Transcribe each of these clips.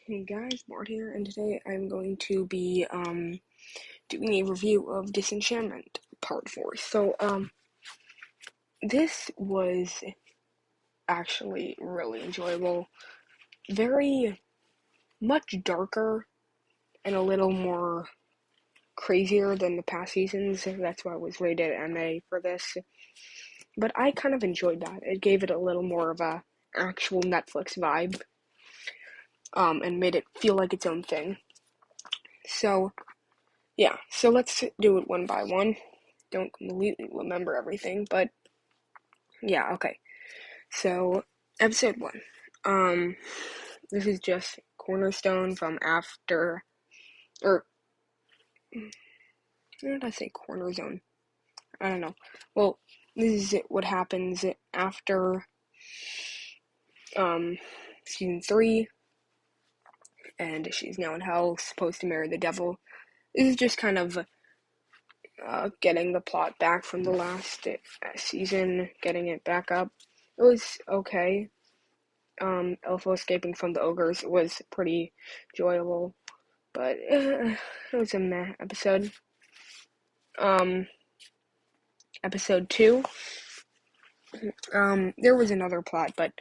Hey guys, BoRt here, and today I'm going to be doing a review of Disenchantment Part 4. This was actually really enjoyable. Very much darker and a little more crazier than the past seasons. That's why I was rated MA for this. But I kind of enjoyed that. It gave it a little more of a actual Netflix vibe, and made it feel like its own thing. So let's do it one by one. Don't completely remember everything, but yeah, okay. So, episode 1. This is just Cornerstone from after, or, where did I say Cornerzone? I don't know. Well, this is what happens after, season 3, and she's now in hell, supposed to marry the devil. This is just kind of getting the plot back from the last season, getting it back up. It was okay. Elfo escaping from the ogres was pretty enjoyable, but it was a meh episode. Episode 2, there was another plot, but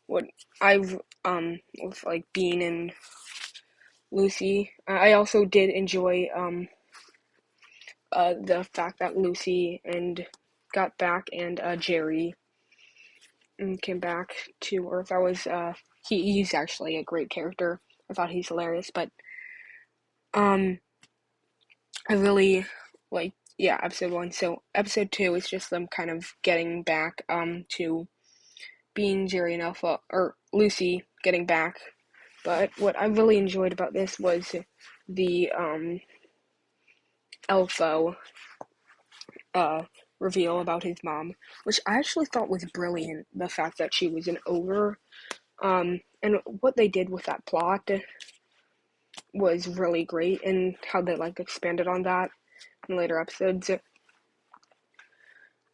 what I've, with like Bean and Lucy, I also did enjoy, the fact that Lucy and got back and, Jerry came back to Earth. He's actually a great character. I thought he's hilarious, but, I really like, yeah, episode 1. So episode 2 is just them kind of getting back, to being Jerry and Alpha, or Lucy getting back. But what I really enjoyed about this was the, Elfo, reveal about his mom, which I actually thought was brilliant, the fact that she was an ogre. And what they did with that plot was really great, and how they, like, expanded on that in later episodes.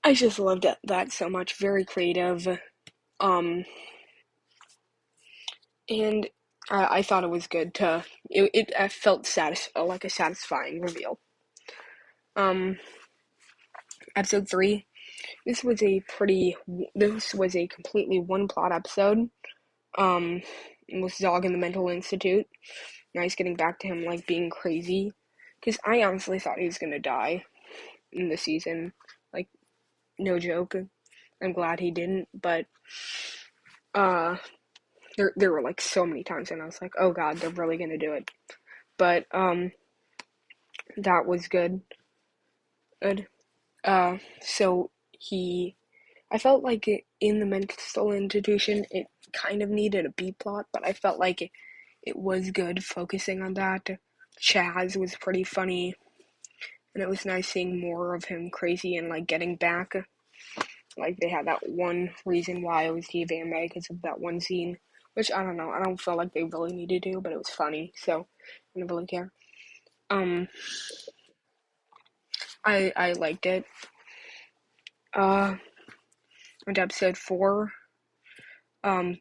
I just loved that so much. Very creative. And I thought it was good to. I felt like a satisfying reveal. Episode 3. This was a completely one plot episode. With Zog in the mental institute. Nice getting back to him, like, being crazy, because I honestly thought he was gonna die in the season. Like, no joke. I'm glad he didn't, but there were like so many times, and I was like, oh god, they're really gonna do it. But that was good. Good. So I felt like in the mental institution, it kind of needed a B plot, but I felt like it was good focusing on that. Chaz was pretty funny, and it was nice seeing more of him crazy and, like, getting back. Like, they had that one reason why I was DVMA, because of that one scene, which, I don't know, I don't feel like they really needed to, but it was funny, so I don't really care. I liked it. And episode 4,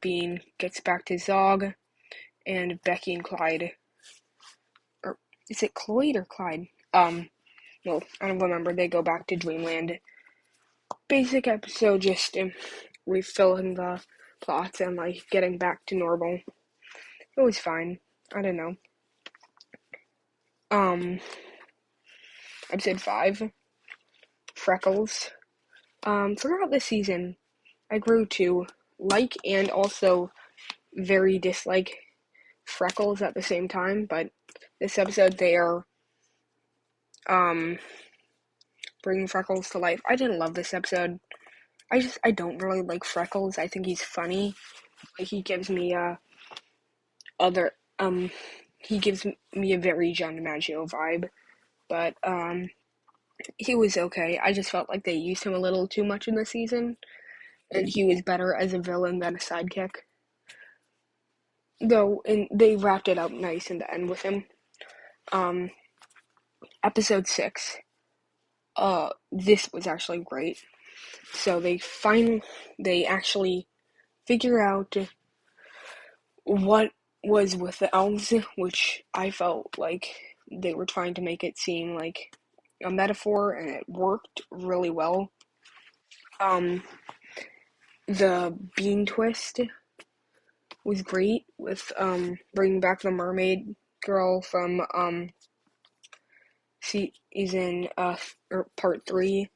Bean gets back to Zog, and Becky and Clyde, or is it Cloyd or Clyde? No, I don't remember, they go back to Dreamland. Basic episode, just refilling the plots and, like, getting back to normal. It was fine. I don't know. Episode 5, Freckles. Throughout the season, I grew to like and also very dislike Freckles at the same time, but this episode they are, bringing Freckles to life. I didn't love this episode. I don't really like Freckles. I think he's funny. Like, he gives me other, he gives me a very John DiMaggio vibe, but, he was okay. I just felt like they used him a little too much in the season, and he was better as a villain than a sidekick. Though, and they wrapped it up nice in the end with him. Episode 6. This was actually great. So they actually figure out what was with the elves, which I felt like they were trying to make it seem like a metaphor, and it worked really well. The bean twist was great with bringing back the mermaid girl from season or part 3.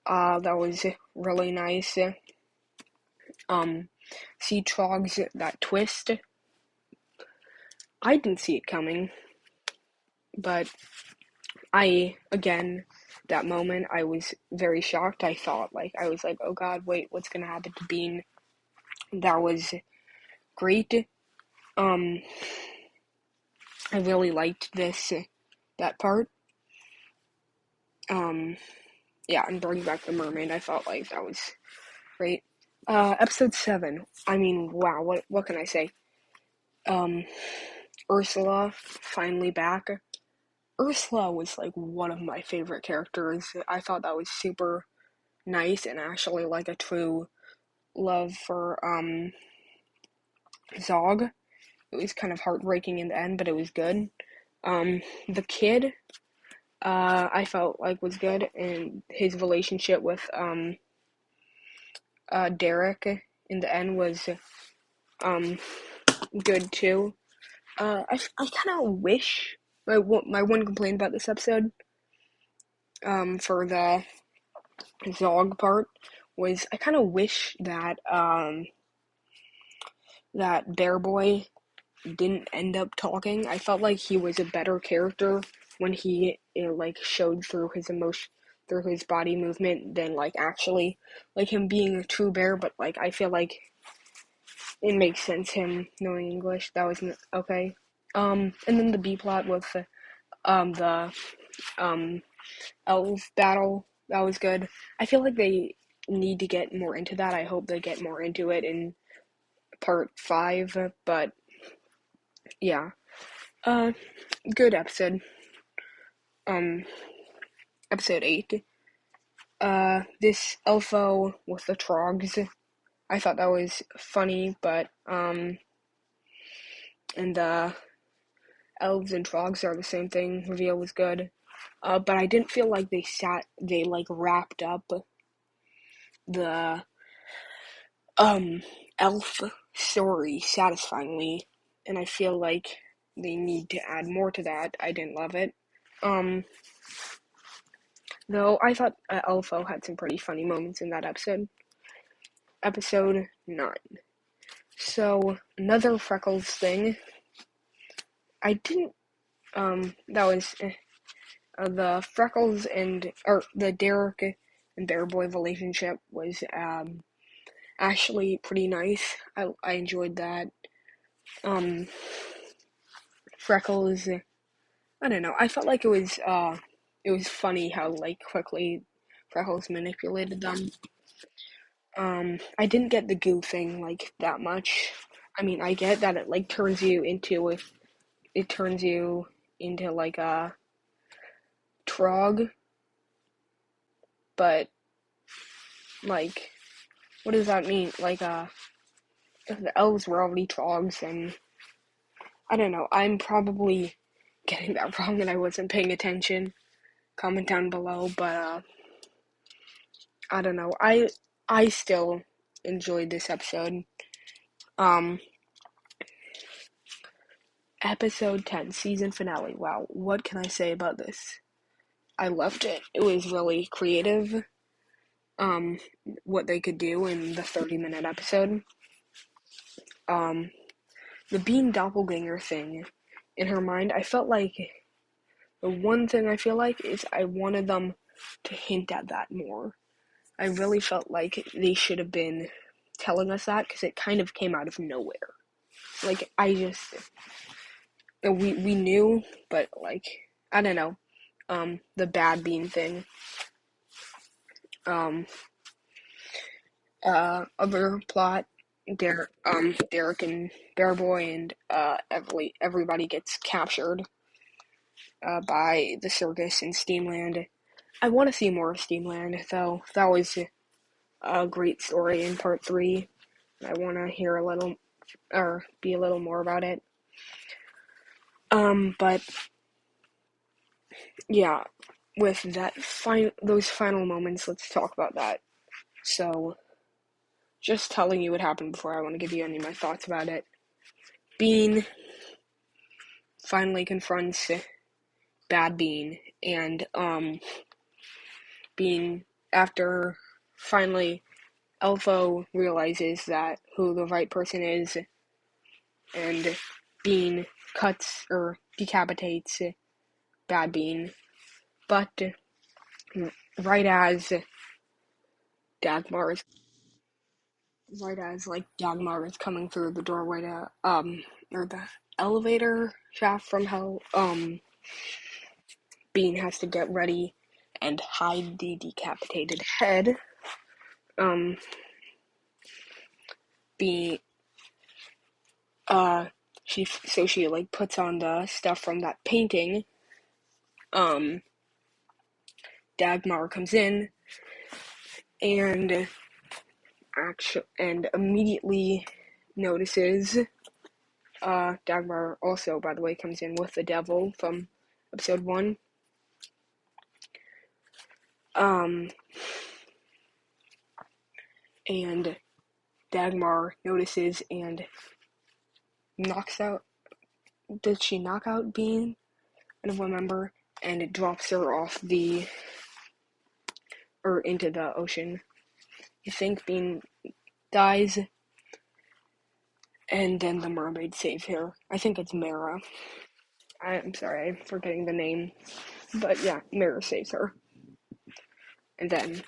That was really nice. Sea Trogs, that twist, I didn't see it coming, but that moment, I was very shocked. I was like, oh god, wait, what's gonna happen to Bean? That was great. I really liked that part. Yeah, and bringing back the mermaid, I felt like that was great. Episode 7, I mean, wow, what can I say? Ursula, finally back. Ursula was like one of my favorite characters. I thought that was super nice and actually like a true love for Zog. It was kind of heartbreaking in the end, but it was good. The kid, I felt like was good, and his relationship with Derek in the end was good too. I kind of wish my one complaint about this episode for the Zog part was I kind of wish that that Bear Boy didn't end up talking. I felt like he was a better character when he like showed through his emotion, through his body movement, than like actually like him being a true bear. But like I feel like it makes sense him knowing English. That was okay. And then the B plot with the elf battle, that was good. I feel like they need to get more into that. I hope they get more into it in part 5. But yeah, good episode. Episode 8. This Elfo with the Trogs, I thought that was funny, but and the elves and Trogs are the same thing. Reveal was good. But I didn't feel like they like wrapped up the elf story satisfyingly, and I feel like they need to add more to that. I didn't love it. Though I thought Elfo had some pretty funny moments in that episode. Episode 9. So, another Freckles thing. I didn't, that was, the Freckles or the Derek and Bear Boy relationship was, actually pretty nice. I enjoyed that. Freckles, I don't know, I felt like it was funny how, like, quickly Freckles manipulated them. I didn't get the goo thing, like, that much. I mean, I get that it, like, turns you into, like, a Trog, but, like, what does that mean? Like, if the elves were already Trogs, and, I don't know, I'm probably getting that wrong and I wasn't paying attention. Comment down below, but, I don't know, I still enjoyed this episode. Episode 10, season finale. Wow, what can I say about this? I loved it. It was really creative, what they could do in the 30-minute episode. The Bean doppelganger thing, in her mind, I felt like, the one thing I feel like is I wanted them to hint at that more. I really felt like they should have been telling us that, because it kind of came out of nowhere. Like, we knew, but, like, I don't know, the bad bean thing. Other plot, Derek and Bear Boy and, everybody gets captured, by the circus in Steamland. I want to see more of Steamland, though. That was a great story in part 3. I want to hear or be a little more about it. But yeah, with that those final moments, let's talk about that. So, just telling you what happened before I want to give you any of my thoughts about it. Bean finally confronts Bad Bean, and Bean, after finally Elfo realizes that who the right person is, and Bean cuts or decapitates Bad Bean, but right as Dagmar is Dagmar is coming through the doorway to or the elevator shaft from hell, Bean has to get ready and hide the decapitated head. Bean she like puts on the stuff from that painting. Dagmar comes in and immediately notices. Dagmar also, by the way, comes in with the devil from episode 1. And Dagmar notices and knocks out. Did she knock out Bean? I don't remember. And it drops her off into the ocean. I think Bean dies, and then the mermaid saves her. I think it's Mara. I'm sorry, I'm forgetting the name. But yeah, Mara saves her. And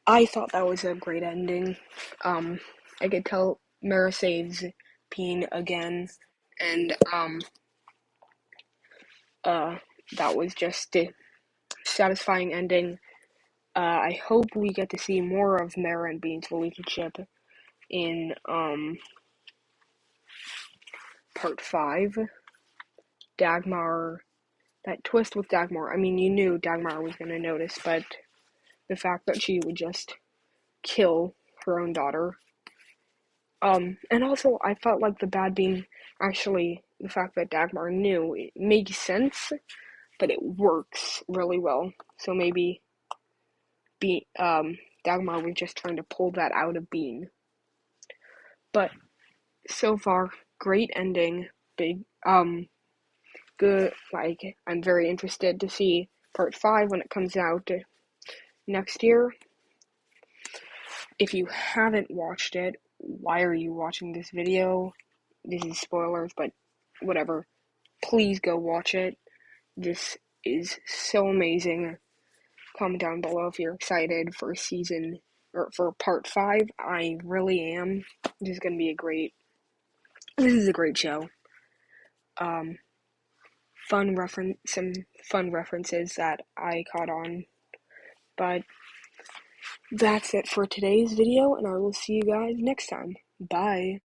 I thought that was a great ending. I could tell Mara saves Bean again, and that was just a satisfying ending. I hope we get to see more of Mara and Bean's relationship in part 5. Dagmar, that twist with Dagmar. I mean, you knew Dagmar was going to notice, but the fact that she would just kill her own daughter. And also, I felt like the Bad Bean, actually, the fact that Dagmar knew, it makes sense, but it works really well. So maybe Dagmar was just trying to pull that out of Bean. But so far, great ending. Good. Like, I'm very interested to see part 5 when it comes out next year. If you haven't watched it, why are you watching this video? This is spoilers, but whatever. Please go watch it. This is so amazing. Comment down below if you're excited for for part 5. I really am. This is a great show. Some fun references that I caught on. But that's it for today's video, and I will see you guys next time. Bye.